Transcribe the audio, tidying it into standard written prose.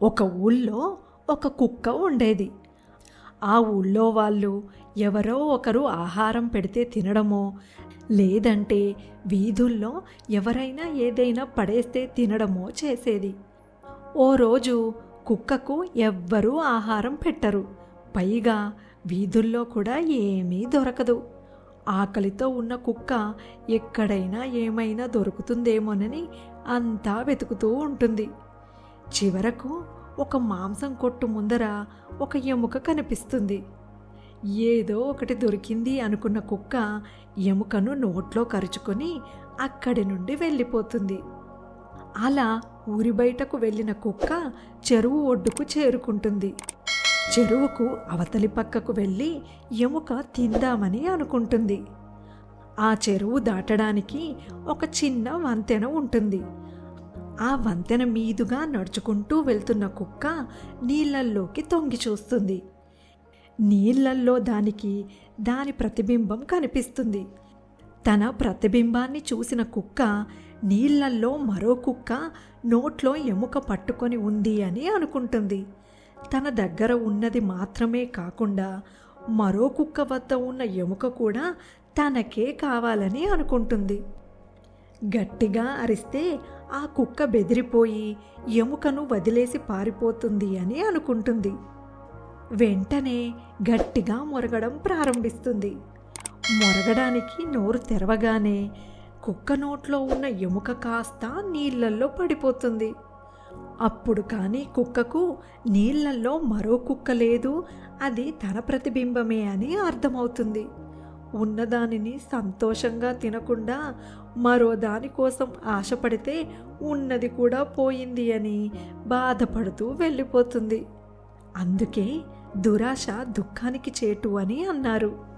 ఒక ఊళ్ళో ఒక కుక్క ఉండేది. ఆ ఊళ్ళో వాళ్ళు ఎవరో ఒకరు ఆహారం పెడితే తినడమో, లేదంటే వీధుల్లో ఎవరైనా ఏదైనా పడేస్తే తినడమో చేసేది. ఓ రోజు కుక్కకు ఎవ్వరూ ఆహారం పెట్టరు. పైగా వీధుల్లో కూడా ఏమీ దొరకదు. ఆకలితో ఉన్న కుక్క ఎక్కడైనా ఏమైనా దొరుకుతుందేమోనని అంతా వెతుకుతూ ఉంటుంది. చివరకు ఒక మాంసం కొట్టు ముందర ఒక ఎముక కనిపిస్తుంది. ఏదో ఒకటి దొరికింది అనుకున్న కుక్క ఎముకను నోట్లో కరుచుకొని అక్కడి నుండి వెళ్ళిపోతుంది. అలా ఊరి బయటకు వెళ్ళిన కుక్క చెరువు ఒడ్డుకు చేరుకుంటుంది. చెరువుకు అవతలి పక్కకు వెళ్ళి ఎముక తిందామని అనుకుంటుంది. ఆ చెరువు దాటడానికి ఒక చిన్న వంతెన ఉంటుంది. ఆ వంతెన మీదుగా నడుచుకుంటూ వెళ్తున్న కుక్క నీళ్ళల్లోకి తొంగి చూస్తుంది. నీళ్ళల్లో దాని ప్రతిబింబం కనిపిస్తుంది. తన ప్రతిబింబాన్ని చూసిన కుక్క నీళ్ళల్లో మరో కుక్క నోట్లో ఎముక పట్టుకొని ఉంది అని అనుకుంటుంది. తన దగ్గర ఉన్నది మాత్రమే కాకుండా మరో కుక్క వద్ద ఉన్న ఎముక కూడా తనకే కావాలని అనుకుంటుంది. గట్టిగా అరిస్తే ఆ కుక్క బెదిరిపోయి ఎముకను వదిలేసి పారిపోతుంది అని అనుకుంటుంది. వెంటనే గట్టిగా మొరగడం ప్రారంభిస్తుంది. మొరగడానికి నోరు తెరవగానే కుక్క నోట్లో ఉన్న ఎముక కాస్త నీళ్ళల్లో పడిపోతుంది. అప్పుడు కానీ కుక్కకు నీళ్ళల్లో మరో కుక్క లేదు, అది తన ప్రతిబింబమే అని అర్థమవుతుంది. ఉన్నదానిని సంతోషంగా తినకుండా మరో దానికోసం ఆశపడితే ఉన్నది కూడా పోయింది అని బాధపడుతూ వెళ్ళిపోతుంది. అందుకే దురాశ దుఃఖానికి చేటు అని అన్నారు.